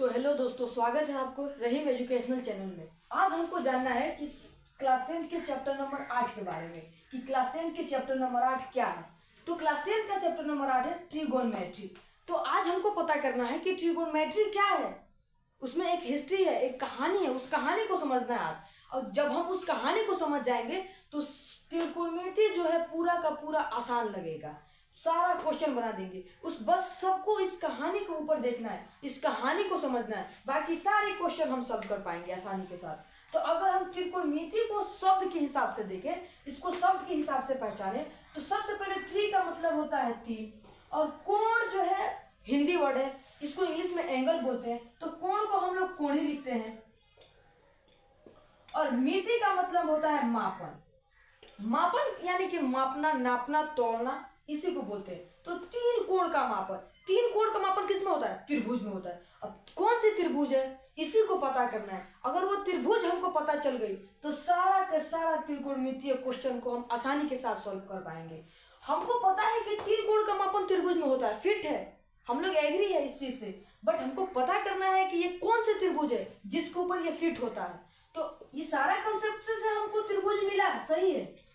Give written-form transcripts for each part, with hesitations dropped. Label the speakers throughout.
Speaker 1: तो हेलो दोस्तों, स्वागत है आपको रहीम एजुकेशनल चैनल में। आज हमको जानना है कि क्लास 10 के चैप्टर नंबर 8 के बारे में कि क्लास 10 के चैप्टर नंबर 8 क्या है। तो क्लास 10 का चैप्टर नंबर 8 है ट्रिगोनोमेट्री। तो आज हमको पता करना है कि ट्रिगोनोमेट्री क्या है, उसमें एक हिस्ट्री है, एक कहानी है, उस कहानी को समझना है आज। और जब हम उस कहानी को समझ जाएंगे तो ट्रिगोनोमेट्री जो है पूरा का पूरा आसान लगेगा, सारा क्वेश्चन बना देंगे। उस बस सबको इस कहानी के ऊपर देखना है, इस कहानी को समझना है, बाकी सारे क्वेश्चन हम सॉल्व कर पाएंगे आसानी के साथ। तो अगर हम ट्रिगोनोमेट्री को शब्द के हिसाब से देखें, इसको शब्द के हिसाब से पहचाने, तो सबसे पहले ट्री का मतलब होता है तीर, और कोण जो है हिंदी वर्ड है, इसको इंग्लिश में एंगल बोलते हैं। तो कोण को हम लोग कोणी लिखते हैं। और मीट्री का मतलब होता है मापन। मापन यानी कि मापना, नापना, तोड़ना, इसी को बोलते हैं। तो तीन कोण का मापन, तीन कोण का मापन किस में होता है? त्रिभुज में होता है। अब कौन सी त्रिभुज है, इसी को पता करना है। अगर वो त्रिभुज हमको पता चल गई तो सारा का सारा त्रिकोणमितीय क्वेश्चन को हम आसानी के साथ सॉल्व कर पाएंगे। हमको पता है कि तीन कोण का मापन त्रिभुज में होता है, फिट है, हम लोग एग्री है इस चीज से, बट हमको पता करना है कि ये कौन से त्रिभुज है जिसके ऊपर ये फिट होता है। तो ये सारा कंसेप्ट से हमको त्रिभुज मिला, सही है।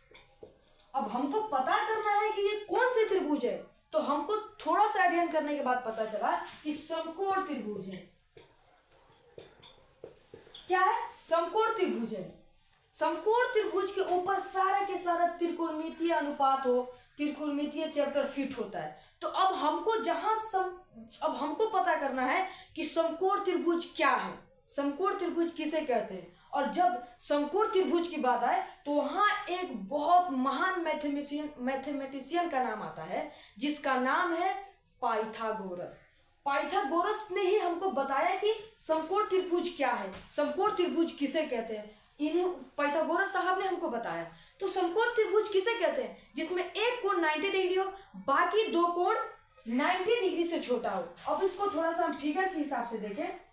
Speaker 1: अब हमको पता करना है कि ये कौन से त्रिभुज है, तो हमको थोड़ा सा अध्ययन करने के बाद पता चला कि समकोण त्रिभुज है। क्या है? समकोण त्रिभुज है। समकोण त्रिभुज के ऊपर सारा के सारा त्रिकोणमितीय अनुपात हो, त्रिकोणमितीय चैप्टर फिट होता है। तो अब हमको पता करना है कि समकोण त्रिभुज क्या है, समकोण त्रिभुज किसे कहते हैं। और जब समकोण त्रिभुज की बात आए तो वहां एक बहुत महान मैथमेटिशियन का नाम आता है, जिसका नाम है पाइथागोरस। पाइथागोरस ने ही हमको बताया कि समकोण त्रिभुज क्या है, समकोण त्रिभुज किसे कहते हैं। इन्हें पाइथागोरस साहब ने हमको बताया। तो समकोण त्रिभुज किसे कहते हैं? जिसमें एक कोण 90 डिग्री हो, बाकी दो कोण 90 डिग्री से छोटा हो। अब इसको थोड़ा सा हम फिगर के हिसाब से देखें,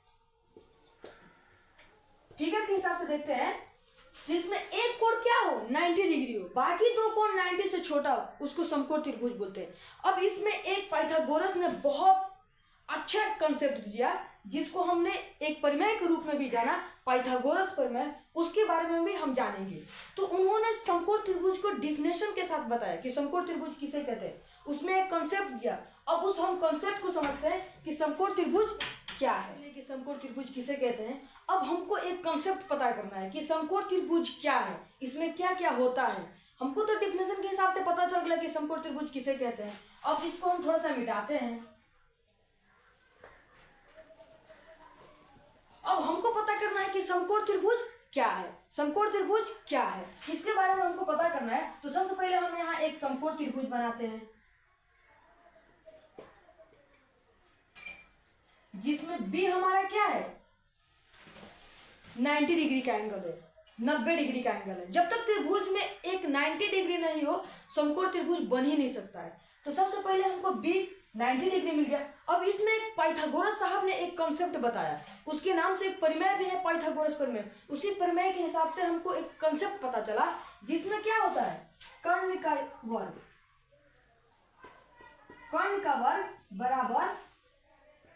Speaker 1: फिगर के हिसाब से देखते हैं। जिसमें एक कोण क्या हो, 90 डिग्री हो, बाकी दो कोण 90 से छोटा हो, उसको समकोण त्रिभुज बोलते हैं। अब इसमें एक पाइथागोरस ने बहुत अच्छा कंसेप्ट दिया, जिसको हमने एक प्रमेय के रूप में भी जाना, पाइथागोरस प्रमेय, उसके बारे में भी हम जानेंगे। तो उन्होंने समकोण त्रिभुज को डिफिनेशन के साथ बताया कि समकोण त्रिभुज किसे कहते हैं, उसमें एक कंसेप्ट दिया। अब उस हम कंसेप्ट को समझते हैं कि समकोण त्रिभुज क्या है, कि समकोण त्रिभुज किसे कहते हैं। अब हमको एक कंसेप्ट पता करना है कि समकोण त्रिभुज क्या है, इसमें क्या क्या होता है। हमको तो डिफिनेशन के हिसाब से पता चल गया कि समकोण त्रिभुज किसे कहते हैं। अब इसको हम थोड़ा सा मिटाते हैं। अब हमको पता करना है कि समकोण त्रिभुज क्या है, समकोण त्रिभुज क्या है, इसके बारे में हमको पता करना है। तो सबसे पहले हम यहाँ एक समकोण त्रिभुज बनाते हैं, जिसमें बी हमारा क्या है, 90 डिग्री का एंगल है, 90 डिग्री का एंगल है। जब तक त्रिभुज में एक 90 डिग्री नहीं हो, समकोण त्रिभुज बन ही नहीं सकता है। तो सबसे पहले हमको बी 90 डिग्री मिल गया। अब इसमें एक पाइथागोरस साहब ने एक कंसेप्ट बताया, उसके नाम से एक प्रमेय भी है, पाइथागोरस प्रमेय। उसी प्रमेय के हिसाब से हमको एक कंसेप्ट पता चला, जिसमें क्या होता है, कर्ण का वर्ग, कर्ण का वर्ग बराबर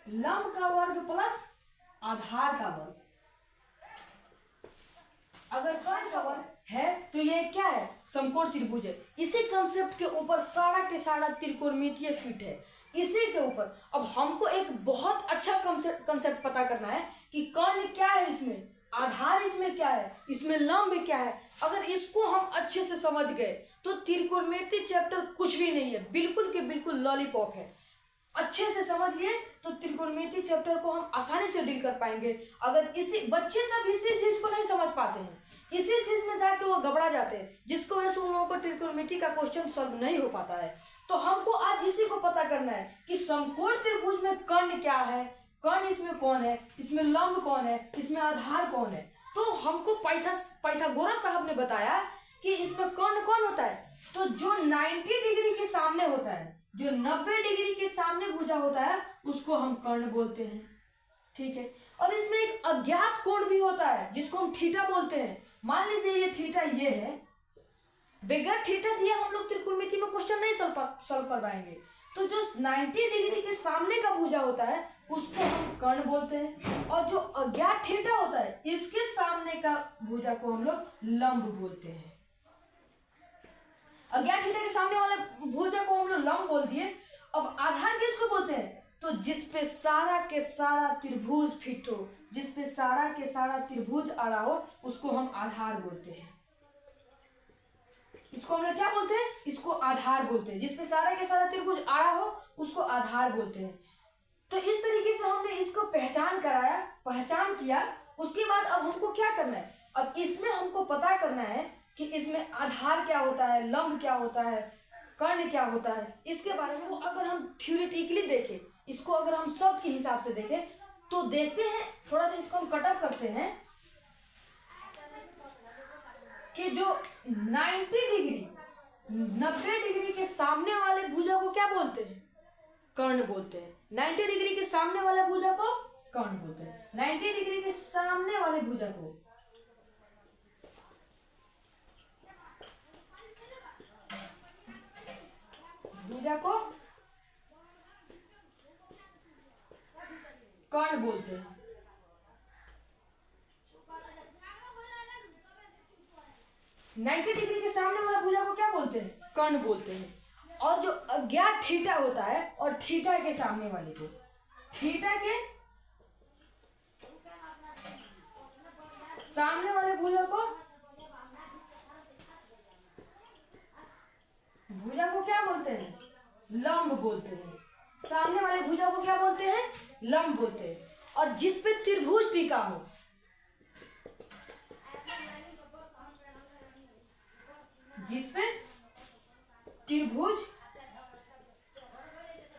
Speaker 1: लंब का वर्ग प्लस आधार का वर्ग। अगर कर्ण का वर्ग है तो ये क्या है, समकोण त्रिभुज है। इसी कंसेप्ट के ऊपर सारा के सारा त्रिकोणमितीय फिट है, इसी के ऊपर। अब हमको एक बहुत अच्छा कंसेप्ट पता करना है कि कर्ण क्या है, इसमें आधार इसमें क्या है, इसमें लंब क्या है। अगर इसको हम अच्छे से समझ गए तो त्रिकोणमितीय चैप्टर कुछ भी नहीं है, बिल्कुल के बिल्कुल लॉलीपॉप है। अच्छे से समझ लिए तो त्रिकोणमितीय चैप्टर को हम आसानी से डील कर पाएंगे। अगर इसी बच्चे सब इसी चीज को नहीं समझ पाते हैं, इसी चीज में जाके वो घबरा जाते हैं, जिसको वजह से उन लोगों को त्रिकोणमितीय का क्वेश्चन सॉल्व नहीं हो पाता है। तो हमको आज इसी को पता करना है कि समकोण त्रिभुज में कर्ण क्या है, कर्ण इसमें कौन है, इसमें लंब कौन है, इसमें आधार कौन है। तो हमको पाइथागोरस साहब ने बताया कि इसमें कर्ण कौन होता है, तो जो 90 डिग्री के सामने होता है, जो 90 डिग्री के सामने भुजा होता है, उसको हम कर्ण बोलते हैं। ठीक है। और इसमें एक अज्ञात कोण भी होता है, जिसको हम थीटा बोलते हैं। मान लीजिए ये थीटा ये है, बगैर थीटा दिए हम लोग त्रिकोणमिति में क्वेश्चन नहीं सॉल्व कर पाएंगे। तो जो 90 डिग्री के सामने का भुजा होता है उसको हम कर्ण बोलते हैं, और जो अज्ञात थीटा होता है इसके सामने का भुजा को हम लोग लंब बोलते हैं। अज्ञात थीटा के सामने वाले भुजा को हम लोग लंब बोल दिए। अब आधार किसको बोलते हैं? तो जिसपे सारा के सारा त्रिभुज फिट हो, जिसपे सारा के सारा त्रिभुज अड़ा हो, उसको हम आधार बोलते हैं। इसको हम लोग क्या बोलते हैं? इसको आधार बोलते हैं। जिसपे सारा के सारा त्रिभुज अड़ा हो उसको आधार बोलते हैं। तो इस तरीके से हमने इसको पहचान किया। उसके बाद अब हमको क्या करना है? अब इसमें हमको पता करना है कि इसमें आधार क्या होता है, लंब क्या होता है, कर्ण क्या होता है। इसके बारे में अगर हम थ्योरेटिकली देखें, इसको अगर हम शब्द के हिसाब से देखें तो देखते हैं, थोड़ा सा इसको हम कटअप करते हैं कि जो 90 डिग्री के सामने वाले भुजा को क्या बोलते हैं? कर्ण बोलते हैं। 90 डिग्री के सामने वाले भुजा को कर्ण बोलते हैं। 90 डिग्री के सामने वाले भुजा को कर्ण बोलते हैं। 90 डिग्री के सामने वाला भुजा को क्या बोलते हैं? कर्ण बोलते हैं। और जो अज्ञात थीटा होता है और थीटा के सामने वाले को, थीटा के सामने वाले भुजा को क्या बोलते हैं? लंब बोलते हैं। सामने वाले भुजा को क्या बोलते हैं? लंब बोलते हैं। और जिस पे त्रिभुज टिका हो, जिस पे त्रिभुज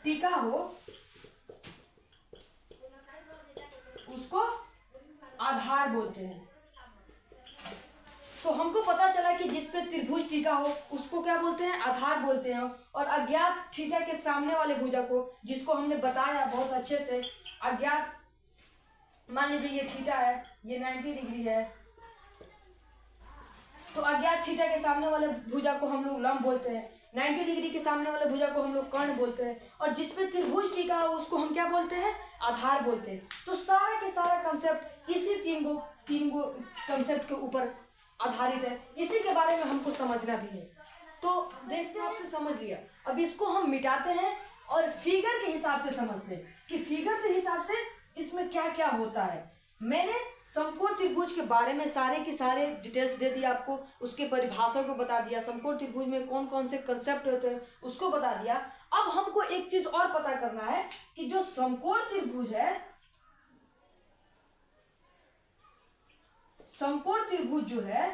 Speaker 1: टिका हो उसको आधार बोलते हैं। तो हमको पता चला कि जिस पे त्रिभुज टिका हो उसको क्या बोलते हैं? आधार बोलते हैं। और अज्ञात थीटा के सामने वाले भुजा को, जिसको हमने बताया बहुत अच्छे से, अज्ञात मान लीजिए ये थीटा है, ये 90 डिग्री है, तो अज्ञात थीटा के सामने वाले भुजा को हम लोग लंब बोलते हैं। 90 डिग्री के सामने वाले भुजा को हम लोग कर्ण बोलते हैं। और जिसपे त्रिभुज टिका हो उसको हम क्या बोलते हैं? आधार बोलते हैं। तो सारा के सारा कंसेप्ट इसी तीन गो कंसेप्ट के ऊपर आधारित है। इसी के बारे में हमको समझना भी है। तो देखते हैं, आपसे समझ लिया। अब इसको हम मिटाते हैं और फिगर के हिसाब से समझते हैं कि फिगर के हिसाब से इसमें क्या क्या होता है। मैंने समकोण त्रिभुज के बारे में सारे के सारे डिटेल्स दे दिया आपको, उसके परिभाषा को बता दिया, समकोण त्रिभुज में कौन कौन से कंसेप्ट होते हैं उसको बता दिया। अब हमको एक चीज और पता करना है कि जो समकोण त्रिभुज है, समकोण त्रिभुज जो है,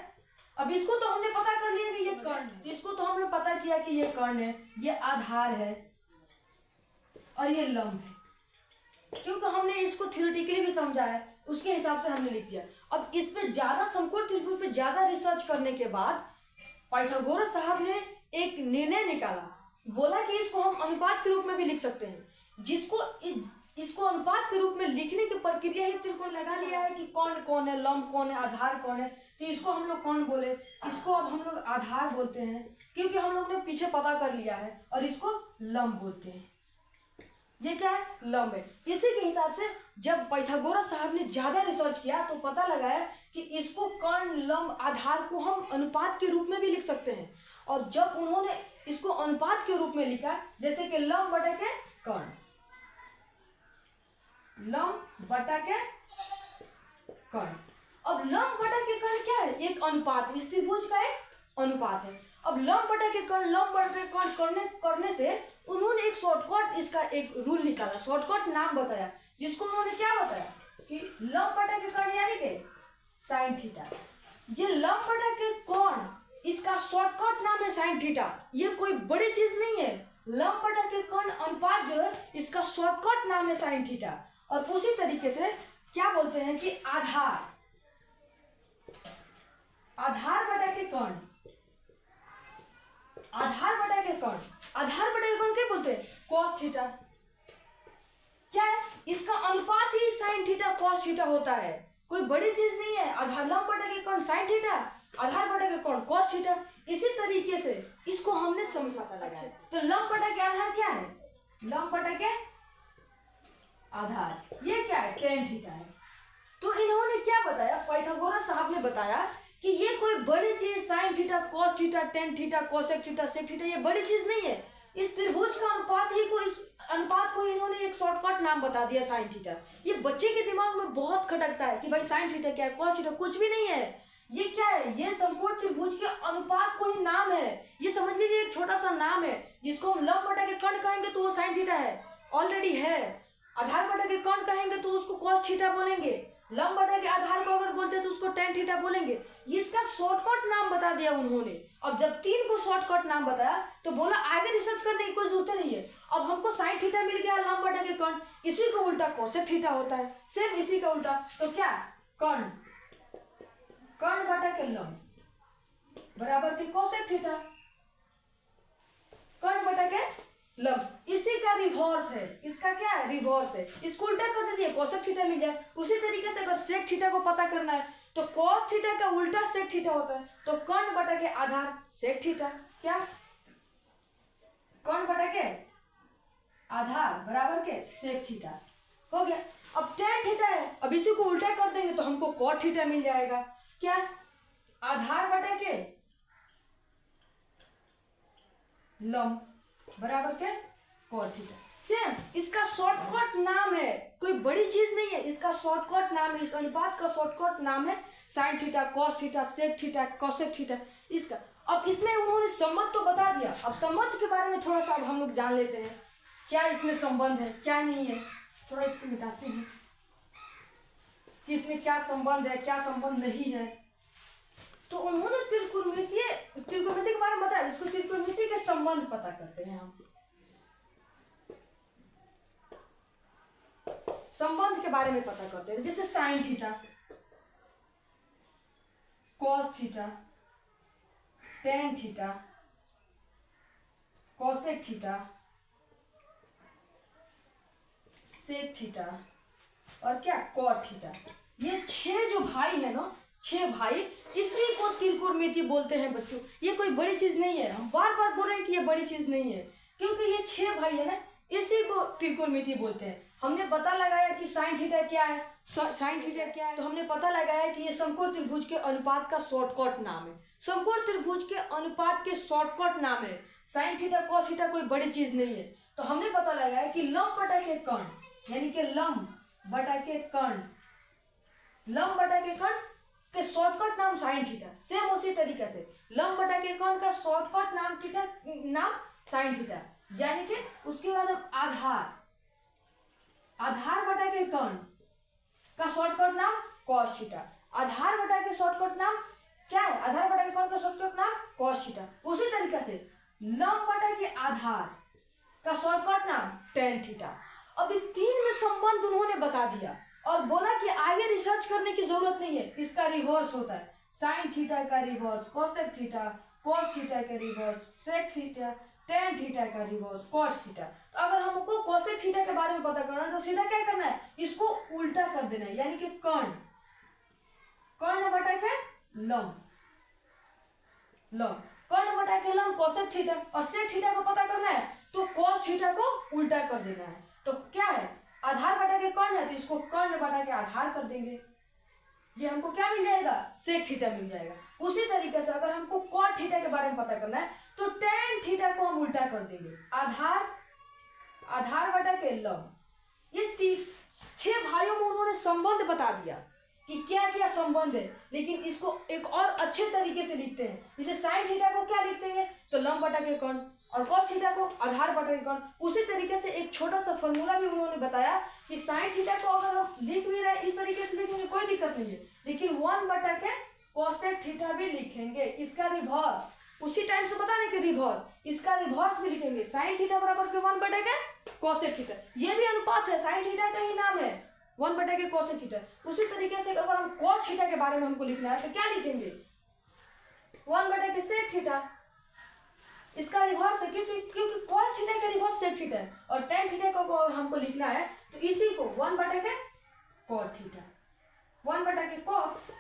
Speaker 1: अब इसको तो हमने पता कर लिया कि ये कर्ण है, इसको तो हमने पता किया कि ये कर्ण है, ये आधार है और ये लंब है, क्योंकि हमने इसको थ्योरेटिकली भी समझा है, उसके हिसाब से हमने लिख दिया। अब इस पे ज्यादा समकोण त्रिभुज पे ज्यादा रिसर्च करने के बाद पाइथागोरस साहब ने एक निर्णय निकाला, बोला कि इसको हम अनुपात के रूप में भी लिख सकते हैं। इसको अनुपात के रूप में लिखने की प्रक्रिया ही तिरकोण लगा लिया है कि कौन कौन है, लंब कौन है, आधार कौन है। तो इसको हम लोग कौन बोले, इसको अब हम लोग आधार बोलते हैं, क्योंकि हम लोग ने पीछे पता कर लिया है, और इसको लंब बोलते हैं। ये क्या है? लंब है। इसी के हिसाब से जब पाइथागोरस साहब ने ज्यादा रिसर्च किया तो पता लगाया कि इसको कर्ण, लंब, आधार को हम अनुपात के रूप में भी लिख सकते हैं। और जब उन्होंने इसको अनुपात के रूप में लिखा, जैसे कि लंब बटा के कर्ण, लंब बटा के कर्ण। अब लंब बटा के कर्ण क्या है? एक अनुपात, इस त्रिभुज का एक अनुपात है। अब लंब बटा के कर्ण, लंब बटा के कर्ण करने से उन्होंने एक शॉर्टकट, इसका एक रूल निकाला, शॉर्टकट नाम बताया, जिसको उन्होंने क्या बताया कि लंब बटा के कर्ण यानी कि साइन थीटा। ये लंब बटा के कर्ण, इसका शॉर्टकट नाम है साइन थीटा। ये कोई बड़ी चीज नहीं है। लंब बटा के कर्ण अनुपात जो है, इसका शॉर्टकट नाम है साइन थीटा। और उसी तरीके से क्या बोलते हैं कि आधार, आधार बटा के कर्ण, आधार बटा के कर्ण, आधार बटा के कर्ण क्या बोलते हैं? cos theta. क्या है? इसका अनुपात ही sin थीटा cos थीटा होता है, कोई बड़ी चीज नहीं है। आधार, लंब बटा के कर्ण sin थीटा, आधार बटा के कर्ण cos थीटा। इसी तरीके से इसको हमने समझाता लगाया। तो लंब बटा के आधार क्या है? लंब बटा के आधार, ये क्या है, tan थीटा है। तो इन्होंने क्या बताया, पाइथागोरस साहब ने बताया कि ये कोई बड़ी चीज sin theta cos theta tan theta cosec theta sec theta ये बड़ी चीज नहीं है। इस त्रिभुज का अनुपात ही को, इस अनुपात को इन्होंने एक शॉर्टकट नाम बता दिया sin थीटा। ये बच्चे के दिमाग में बहुत खटकता है कि भाई sin थीटा क्या है, cos थीटा कुछ भी नहीं है। ये क्या है, ये समकोण त्रिभुज के अनुपात को ही नाम है। ये समझ लीजिए एक छोटा सा नाम है, जिसको हम लंब बटा के कर्ण कहेंगे तो वो sin थीटा है, ऑलरेडी है। आधार बटा के कर्ण कहेंगे तो उसको cos थीटा बोलेंगे। लंब बटा के आधार को अगर बोलते हैं तो उसको tan थीटा बोलेंगे। इसका शॉर्टकट नाम बता दिया उन्होंने। अब जब तीन को शॉर्टकट नाम बताया तो बोला आगे रिसर्च करने की कोई जरूरत नहीं है। अब हमको sin थीटा मिल गया लंब बटा के कर्ण, इसी को उल्टा cosec थीटा होता है, सेम इसी का उल्टा। तो क्या कर्ण, कर्ण बटा के लंब बराबर के cosec थीटा, कर्ण बटा के लंब, इसी का रिवर्स है। इसका क्या है, रिवर्स है। इसको उल्टा कर दीजिए, cosec थीटा मिल जाए। उसी तरीके से अगर sec थीटा को पता करना है तो cos थीटा का उल्टा sec थीटा होता है। तो कर्ण बटा के आधार sec थीटा, क्या कर्ण बटा के आधार बराबर के sec थीटा हो गया। अब tan थीटा है, अब इसी को उल्टा कर देंगे तो हमको cot थीटा मिल जाएगा। क्या आधार बटा के लंब बराबर के cot थीटा, सेम इसका शॉर्टकट नाम है, कोई बड़ी चीज नहीं है। इसका शॉर्टकट नाम है, इस अनुपात का शॉर्टकट नाम है sin theta cos theta sec theta cosec theta इसका। अब इसमें उन्होंने संबंध तो बता दिया, अब संबंध के बारे में थोड़ा सा अब हम लोग जान लेते हैं, क्या इसमें संबंध है क्या नहीं है। थोड़ा इसको मिटाते हैं कि इसमें क्या संबंध है क्या संबंध नहीं है। तो उन्होंने त्रिकोणमिति के बारे में बताया, इसको त्रिकोणमिति के संबंध पता करते हैं हम। संबंध के बारे में पता करते हैं, जैसे sin theta cos theta tan theta cosec theta sec theta और क्या cot थीटा। ये 6 जो भाई है ना, 6 भाई, इसी को त्रिकोणमिति बोलते हैं बच्चों। ये कोई बड़ी चीज नहीं है, हम बार बार बोल रहे हैं कि ये बड़ी चीज नहीं है, क्योंकि ये 6 भाई है ना, इसी को त्रिकोणमिति बोलते हैं। हमने पता लगाया कि sin थीटा क्या है, sin थीटा क्या है, तो हमने पता लगाया कि ये समकोण त्रिभुज के अनुपात का शॉर्टकट नाम है। समकोण त्रिभुज के अनुपात के शॉर्टकट नाम है। sin थीटा cos थीटा कोई बड़ी चीज नहीं है। तो हमने पता लगाया कि लंब बटा के कर्ण, यानी कि लंब बटा के कर्ण, लंब बटा के कर्ण के शॉर्टकट नाम sin थीटा। सेम उसी तरीके से लंब बटा के कर्ण का शॉर्टकट नाम थीटा, नाम sin थीटा, यानी कि उसके बाद अब आधार, आधार बटा के कर्ण का शॉर्टकट नाम cos थीटा। आधार बटा के शॉर्टकट नाम क्या है, आधार बटा के कर्ण का शॉर्टकट नाम cos थीटा। उसी तरीके से लंब बटा के आधार का शॉर्टकट नाम tan थीटा। अब इन तीन में संबंध उन्होंने बता दिया और बोला कि आगे रिसर्च करने की जरूरत नहीं है, इसका रिवर्स होता है। sin थीटा का reverse cosec theta, cos theta का reverse sec theta, tan theta का रिवर्स cot थीटा। तो अगर हमको cosec थीटा के बारे में पता करना है तो सीधा क्या करना है, इसको उल्टा कर देना है, यानी कि कर्ण, कर्ण बटा के लंब, लंब कर्ण बटा के लंब cosec थीटा, और sec थीटा को पता करना है तो cos थीटा को उल्टा कर देना है। तो क्या है, आधार बटा के कर्ण है तो इसको कर्ण बटा के आधार कर देंगे, ये हमको क्या मिल जाएगा, sec थीटा मिल जाएगा। उसी तरीके से अगर हमको cot थीटा के बारे में पता करना है तो tan थीटा को हम उल्टा कर देंगे, आधार, आधार बटा के लंब। इस 6 भाइयों में उन्होंने संबंध बता दिया कि क्या क्या संबंध है, लेकिन इसको एक और अच्छे तरीके से लिखते हैं। जैसे sin थीटा को क्या लिखते हैं, तो लंब बटा के कर्ण, और cos थीटा को आधार बटा के कर्ण। उसी तरीके से एक छोटा सा फॉर्मूला भी उन्होंने बताया कि sin थीटा को अगर हम लिख भी रहे इस तरीके से लिखेंगे कोई दिक्कत नहीं है, लेकिन 1 बटा के cosec थीटा भी लिखेंगे, इसका रिवर्स। उसी टाइम से बताने के रिवर्स, इसका रिवर्स भी लिखेंगे, sin थीटा बराबर के 1 बटा के cosec थीटा। ये भी अनुपात है, sin थीटा का ही नाम है 1 बटा के cosec थीटा। उसी तरीके से अगर हम cos थीटा के बारे में हमको लिखना है तो क्या लिखेंगे, 1 बटा के sec थीटा, इसका रिवर्स है, क्योंकि cos थीटा का रिवर्स sec थीटा है, और tan थीटा को हमको लिखना है तो इसी को 1 बटा के cot थीटा, 1 बटा के cot,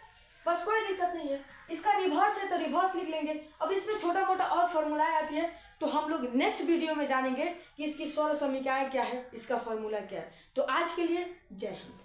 Speaker 1: बस कोई दिक्कत नहीं है। इसका रिवर्स है तो रिवर्स लिख लेंगे। अब इसमें छोटा मोटा और फॉर्मूला आती है तो हम लोग नेक्स्ट वीडियो में जानेंगे कि इसकी सौर समीकरण क्या है, इसका फॉर्मूला क्या है। तो आज के लिए जय हिंद।